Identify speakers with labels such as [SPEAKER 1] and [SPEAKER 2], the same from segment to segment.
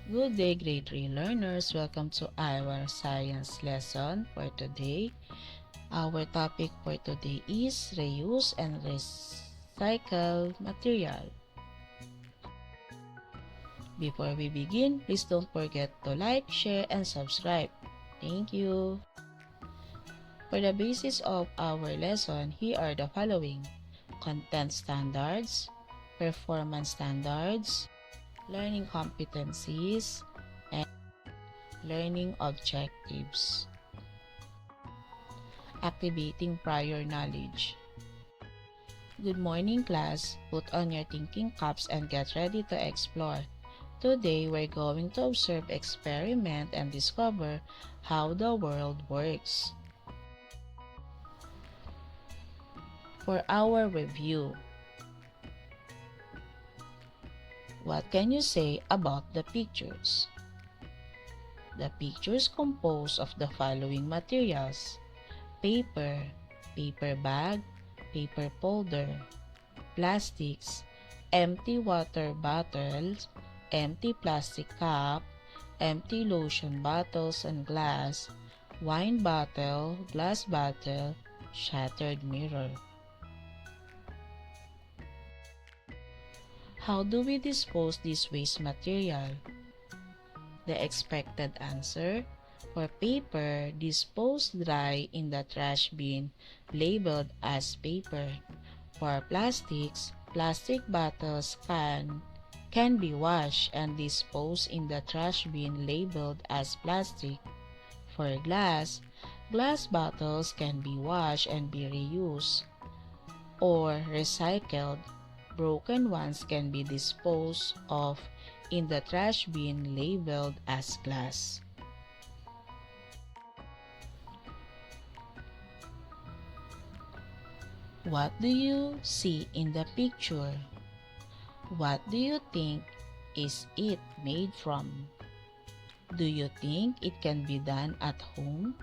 [SPEAKER 1] Good day, grade 3 learners. Welcome to our science lesson for today. Our topic for today is reuse and recycle material. Before we begin, please don't forget to like, share, and subscribe. Thank you. For the basis of our lesson, here are the following: content standards, performance standards, learning competencies, and learning objectives. Activating prior knowledge. Good morning, class. Put on your thinking caps and get ready to explore. Today, we're going to observe, experiment, and discover how the world works. For our review, what can you say about the pictures? The pictures compose of the following materials: paper, paper bag, paper folder, plastics, empty water bottles, empty plastic cup, empty lotion bottles and glass, wine bottle, glass bottle, shattered mirror. How do we dispose this waste material? The expected answer: for paper, dispose dry in the trash bin labeled as paper. For plastics, plastic bottles can be washed and disposed in the trash bin labeled as plastic. For glass, glass bottles can be washed and be reused or recycled. Broken ones can be disposed of in the trash bin labeled as glass. What do you see in the picture? What do you think is it made from? Do you think it can be done at home?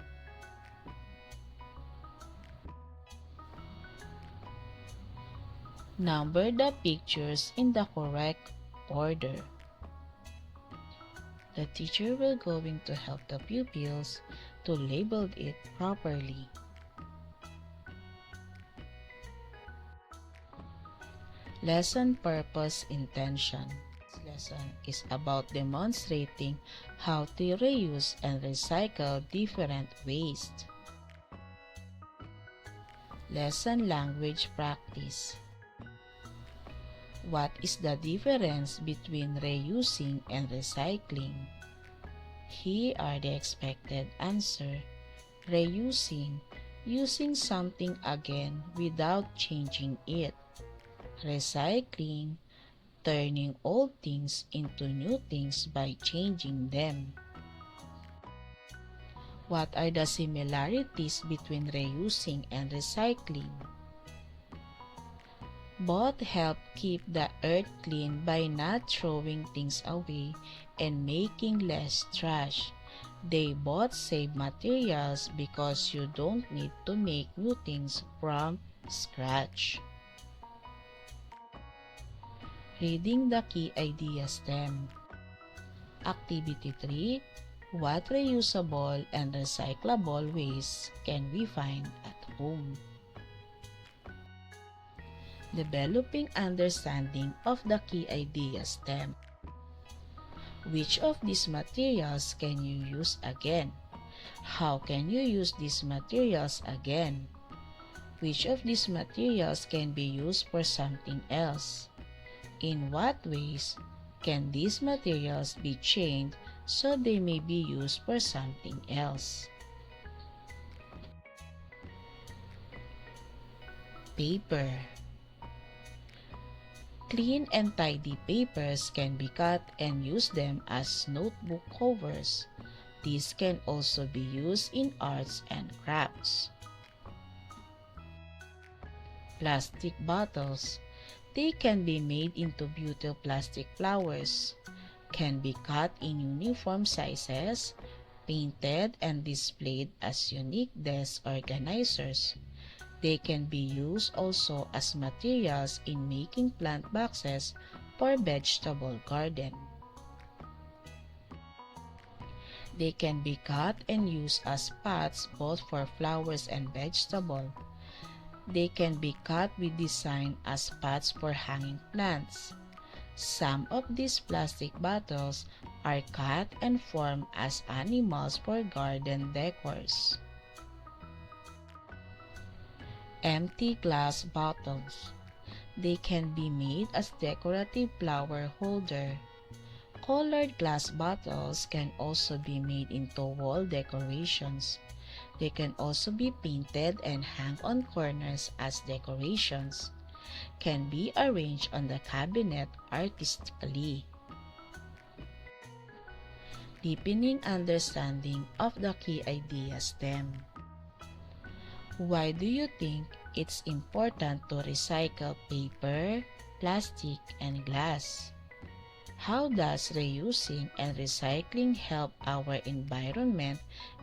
[SPEAKER 1] Number the pictures in the correct order. The teacher will going to help the pupils to label it properly. Lesson purpose intention. This lesson is about demonstrating how to reuse and recycle different waste. Lesson language practice. What is the difference between reusing and recycling? Here are the expected answer. Reusing, using something again without changing it. Recycling, turning old things into new things by changing them. What are the similarities between reusing and recycling? Both help keep the earth clean by not throwing things away and making less trash. They both save materials because you don't need to make new things from scratch. Reading the key idea stem. Activity 3. What reusable and recyclable waste can we find at home? Developing understanding of the key idea stem. Which of these materials can you use again? How can you use these materials again? Which of these materials can be used for something else? In what ways can these materials be changed so they may be used for something else? Paper. Clean and tidy papers can be cut and use them as notebook covers. These can also be used in arts and crafts. Plastic bottles. They can be made into beautiful plastic flowers, can be cut in uniform sizes, painted and displayed as unique desk organizers. They can be used also as materials in making plant boxes for vegetable garden. They can be cut and used as pots both for flowers and vegetables. They can be cut with design as pots for hanging plants. Some of these plastic bottles are cut and form as animals for garden decors. Empty glass bottles. They can be made as decorative flower holder. Colored glass bottles can also be made into wall decorations. They can also be painted and hang on corners as decorations. Can be arranged on the cabinet artistically. Deepening understanding of the key idea stem. Why do you think it's important to recycle paper, plastic, and glass? How does reusing and recycling help our environment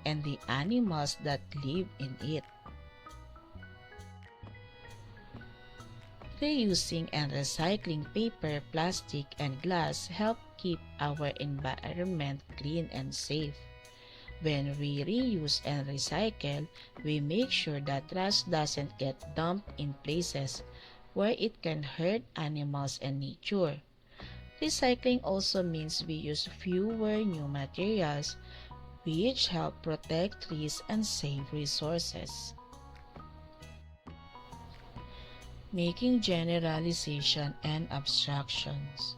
[SPEAKER 1] and the animals that live in it? Reusing and recycling paper, plastic, and glass help keep our environment clean and safe. When we reuse and recycle, we make sure that trash doesn't get dumped in places where it can hurt animals and nature. Recycling also means we use fewer new materials, which help protect trees and save resources. Making generalization and abstractions.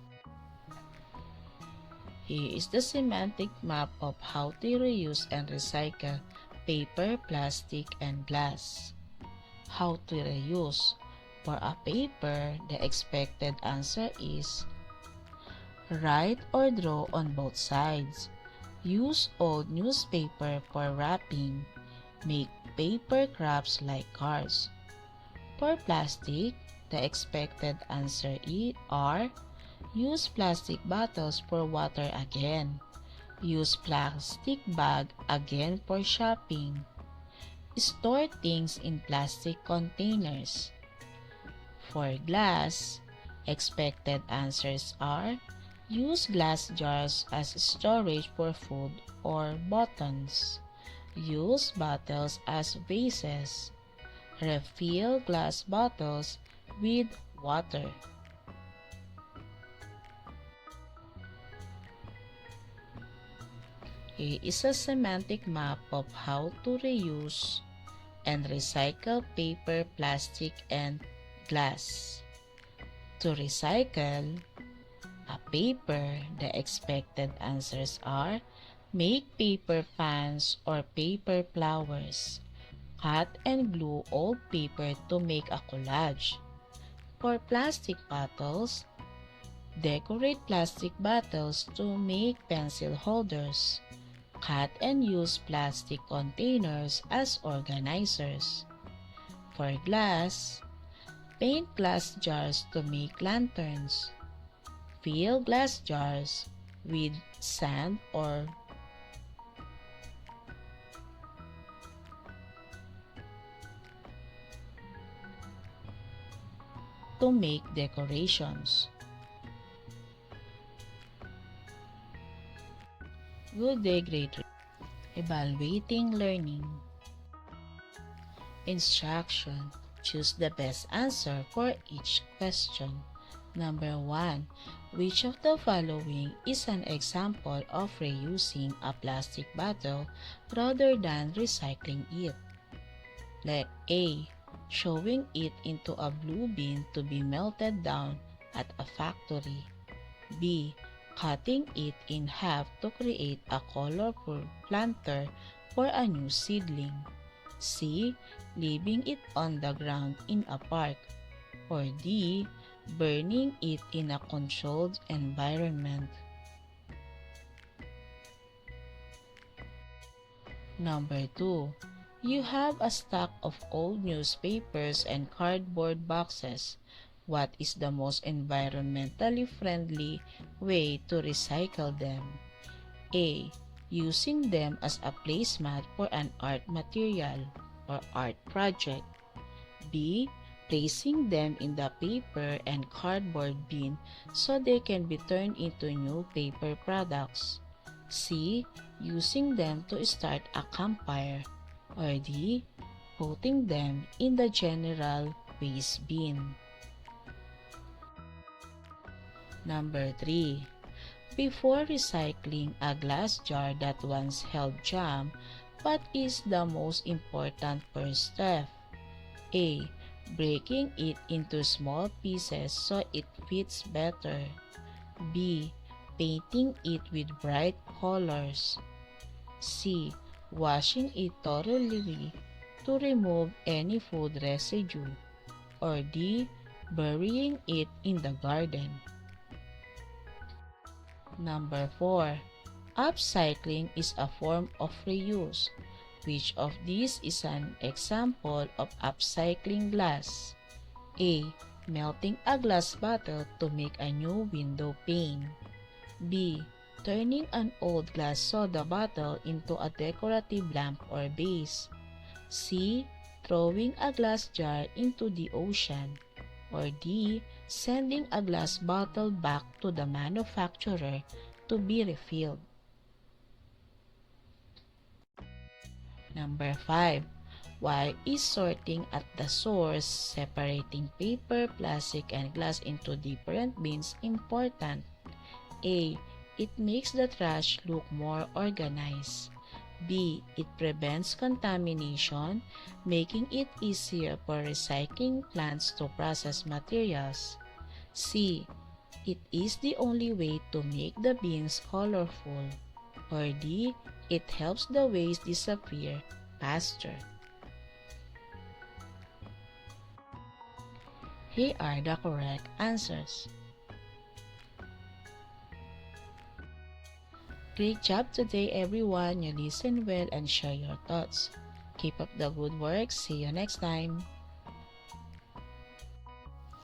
[SPEAKER 1] Here is the semantic map of how to reuse and recycle paper, plastic, and glass. How to reuse. For a paper, the expected answer is write or draw on both sides. Use old newspaper for wrapping. Make paper crafts like cars. For plastic, the expected answer are use plastic bottles for water again. Use plastic bag again for shopping. Store things in plastic containers. For glass, expected answers are use glass jars as storage for food or bottles. Use bottles as vases. Refill glass bottles with water. Here is a semantic map of how to reuse and recycle paper, plastic, and glass. To recycle a paper, the expected answers are make paper fans or paper flowers. Cut and glue old paper to make a collage. For plastic bottles, decorate plastic bottles to make pencil holders. Cut and use plastic containers as organizers. For glass, paint glass jars to make lanterns. Fill glass jars with sand or to make decorations. Good day, grade. Evaluating learning. Instruction. Choose the best answer for each question. Number 1. Which of the following is an example of reusing a plastic bottle rather than recycling it? Like A. Showing it into a blue bin to be melted down at a factory. B. Cutting it in half to create a colorful planter for a new seedling. C. Leaving it on the ground in a park. Or D. Burning it in a controlled environment. Number 2. You have a stack of old newspapers and cardboard boxes. What is the most environmentally friendly way to recycle them? A. Using them as a placemat for an art material or art project. B. Placing them in the paper and cardboard bin so they can be turned into new paper products. C. Using them to start a campfire. Or D. Putting them in the general waste bin. Number 3. Before recycling a glass jar that once held jam, what is the most important first step? A. Breaking it into small pieces so it fits better. B. Painting it with bright colors. C. Washing it thoroughly to remove any food residue. Or D. Burying it in the garden. Number 4. Upcycling is a form of reuse. Which of these is an example of upcycling glass? A. Melting a glass bottle to make a new window pane. B. Turning an old glass soda bottle into a decorative lamp or vase. C. Throwing a glass jar into the ocean. Or D. Sending a glass bottle back to the manufacturer to be refilled. Number 5. Why is sorting at the source, separating paper, plastic, and glass into different bins important? A. It makes the trash look more organized. B. It prevents contamination, making it easier for recycling plants to process materials. C. It is the only way to make the bins colorful. Or D. It helps the waste disappear faster. Here are the correct answers. Great job today, everyone. You listen well and share your thoughts. Keep up the good work. See you next time.